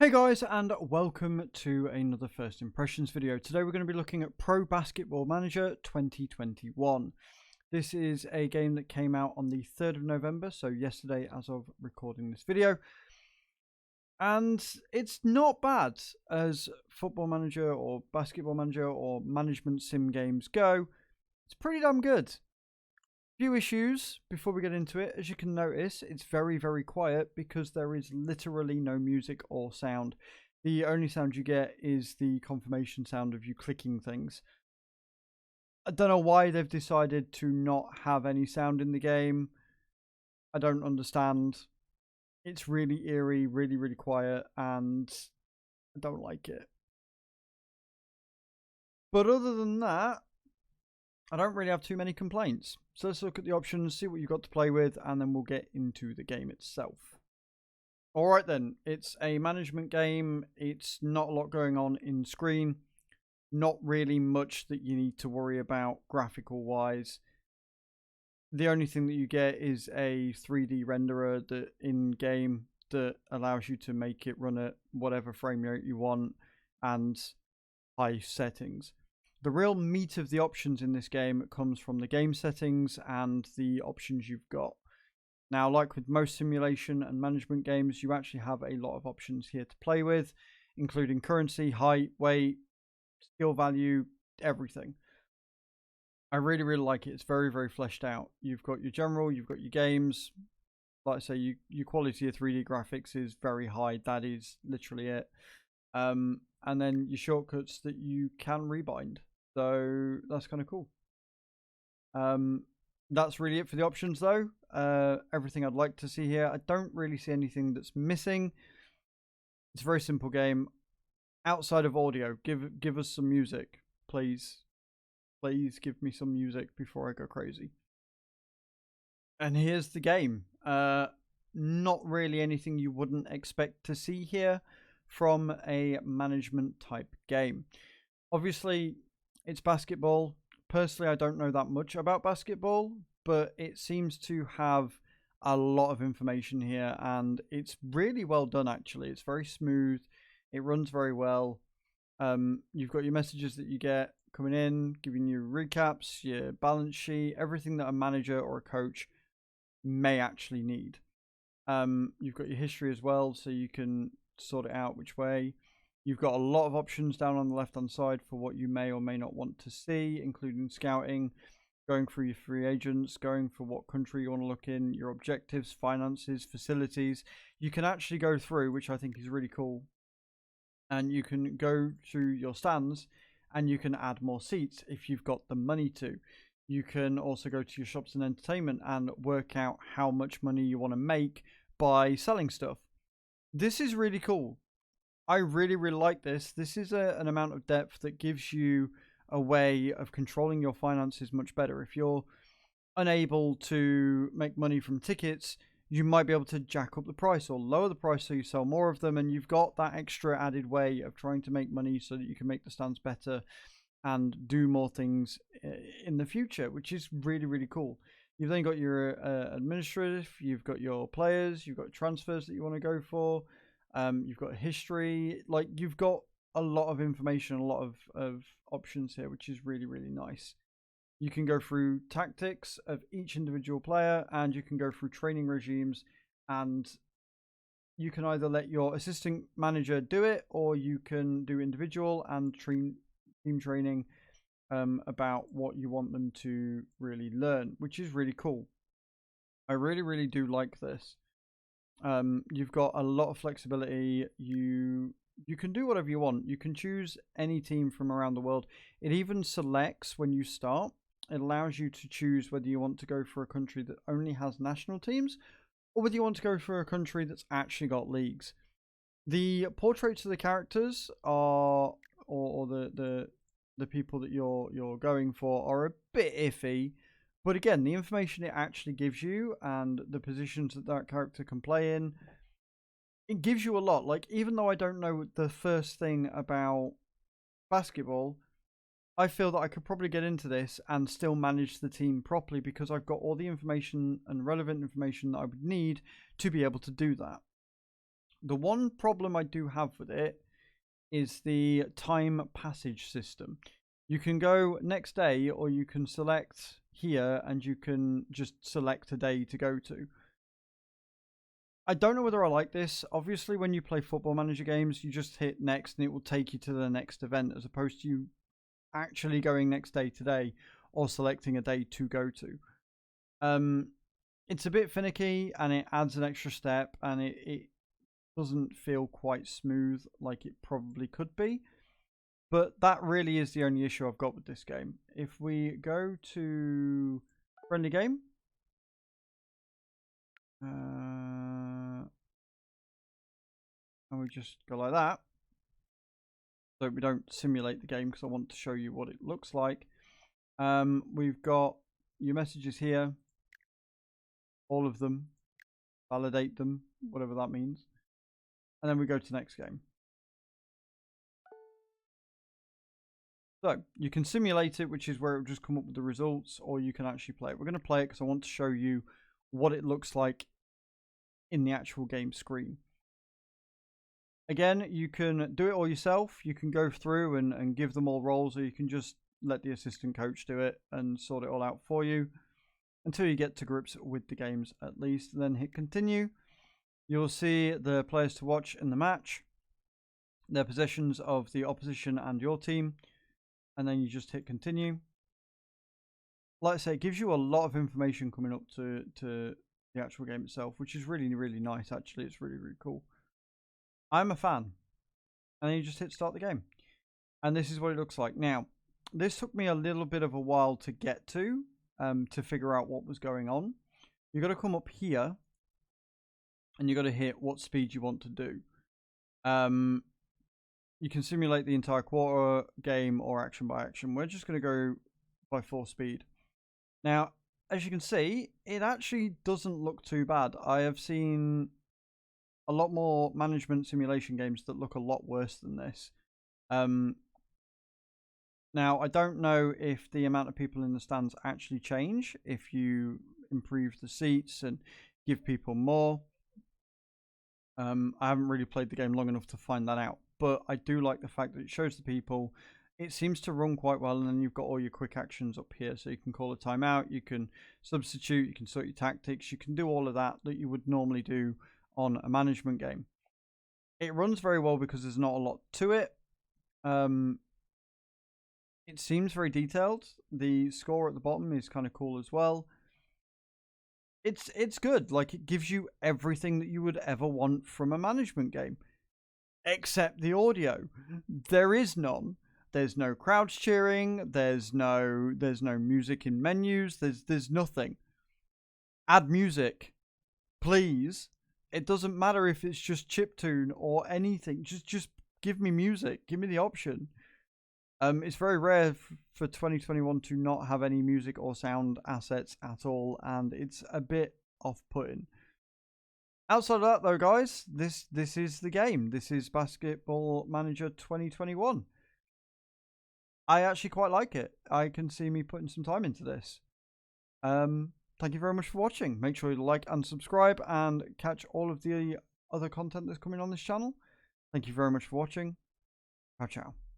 Hey guys, and welcome to another First Impressions video. Today we're going to be looking at Pro Basketball Manager 2021. This is a game that came out on the 3rd of November, so yesterday as of recording this video. And it's not bad as Football Manager or Basketball Manager or management sim games go. It's pretty damn good. Few issues before we get into it. As you can notice, it's very quiet because there is literally no music or sound. The only sound you get is the confirmation sound of you clicking things. I don't know why they've decided to not have any sound in the game. I don't understand. It's really eerie, really quiet, and I don't like it. But other than that, I don't really have too many complaints. So let's look at the options, see what you've got to play with, and then we'll get into the game itself. Alright then, it's a management game. It's not a lot going on in screen. Not really much that you need to worry about graphical wise. The only thing that you get is a 3D renderer that in game that allows you to make it run at whatever frame rate you want and high settings. The real meat of the options in this game comes from the game settings and the options you've got. Now, like with most simulation and management games, you actually have a lot of options here to play with, including currency, height, weight, skill value, everything. I really like it. It's very fleshed out. You've got your general, you've got your games. Like I say, your quality of 3D graphics is very high. That is literally it. And then your shortcuts that you can rebind. So that's kind of cool. That's really it for the options though. Everything I'd like to see here. I don't really see anything that's missing. It's a very simple game. Outside of audio, give us some music, please. Please give me some music before I go crazy. And here's the game. Not really anything you wouldn't expect to see here from a management type game. Obviously, it's basketball. Personally, I don't know that much about basketball, but it seems to have a lot of information here, and it's really well done, actually. It's very smooth. It runs very well. You've got your messages that you get coming in, giving you recaps, your balance sheet, everything that a manager or a coach may actually need. You've got your history as well, so you can sort it out which way. You've got a lot of options down on the left-hand side for what you may or may not want to see, including scouting, going through your free agents, going for what country you want to look in, your objectives, finances, facilities. You can actually go through, which I think is really cool. And you can go through your stands and you can add more seats if you've got the money to. You can also go to your shops and entertainment and work out how much money you want to make by selling stuff. This is really cool. I really like this. This is an amount of depth that gives you a way of controlling your finances much better. If you're unable to make money from tickets, you might be able to jack up the price or lower the price so you sell more of them, and you've got that extra added way of trying to make money so that you can make the stands better and do more things in the future, which is really cool. You've then got your administrative, you've got your players, you've got transfers that you want to go for. You've got history, like you've got a lot of information, a lot of options here, which is really nice. You can go through tactics of each individual player, and you can go through training regimes, and you can either let your assistant manager do it, or you can do individual and team training about what you want them to really learn, which is really cool. I really do like this. You've got a lot of flexibility. You can do whatever you want. You can choose any team from around the world. It even selects when you start. It allows you to choose whether you want to go for a country that only has national teams or whether you want to go for a country that's actually got leagues. The portraits of the characters are, or the people that you're going for are a bit iffy. But again, the information it actually gives you and the positions that character can play in, it gives you a lot. Like, even though I don't know the first thing about basketball, I feel that I could probably get into this and still manage the team properly because I've got all the information and relevant information that I would need to be able to do that. The one problem I do have with it is the time passage system. You can go next day, or you can select here and you can just select a day to go to. I don't know whether I like this. Obviously, when you play Football Manager games, you just hit next and it will take you to the next event, as opposed to you actually going next day today or selecting a day to go to. It's a bit finicky and it adds an extra step, and it doesn't feel quite smooth like it probably could be. But that really is the only issue I've got with this game. If we go to friendly game, and we just go like that, so we don't simulate the game because I want to show you what it looks like. We've got your messages here, all of them, validate them, whatever that means, and then we go to next game. So you can simulate it, which is where it will just come up with the results, or you can actually play it. We're going to play it because I want to show you what it looks like in the actual game screen. Again, you can do it all yourself. You can go through and give them all roles, or you can just let the assistant coach do it and sort it all out for you until you get to grips with the games at least. And then hit continue. You'll see the players to watch in the match, their possessions of the opposition and your team, and then you just hit continue. Like I say, it gives you a lot of information coming up to the actual game itself, which is really, really nice, actually. It's really, really cool. I'm a fan. And then you just hit start the game. And this is what it looks like. Now, this took me a little bit of a while to get to figure out what was going on. You've got to come up here, and you've got to hit what speed you want to do. You can simulate the entire quarter, game, or action by action. We're just going to go by 4 speed. Now, as you can see, it actually doesn't look too bad. I have seen a lot more management simulation games that look a lot worse than this. Now, I don't know if the amount of people in the stands actually change if you improve the seats and give people more. I haven't really played the game long enough to find that out, but I do like the fact that it shows the people. It seems to run quite well, and then you've got all your quick actions up here, so you can call a timeout, you can substitute, you can sort your tactics, you can do all of that you would normally do on a management game. It runs very well because there's not a lot to it. It seems very detailed. The score at the bottom is kind of cool as well. It's good. Like, it gives you everything that you would ever want from a management game, except the audio. There is none. There's no crowds cheering. There's no music in menus. There's nothing. Add music, please. It doesn't matter if it's just chiptune or anything. Just give me music. Give me the option. It's very rare for 2021 to not have any music or sound assets at all, and it's a bit off-putting. Outside of that, though, guys, this is the game. This is Basketball Manager 2021. I actually quite like it. I can see me putting some time into this. Thank you very much for watching. Make sure you like and subscribe and catch all of the other content that's coming on this channel. Thank you very much for watching. Ciao, ciao.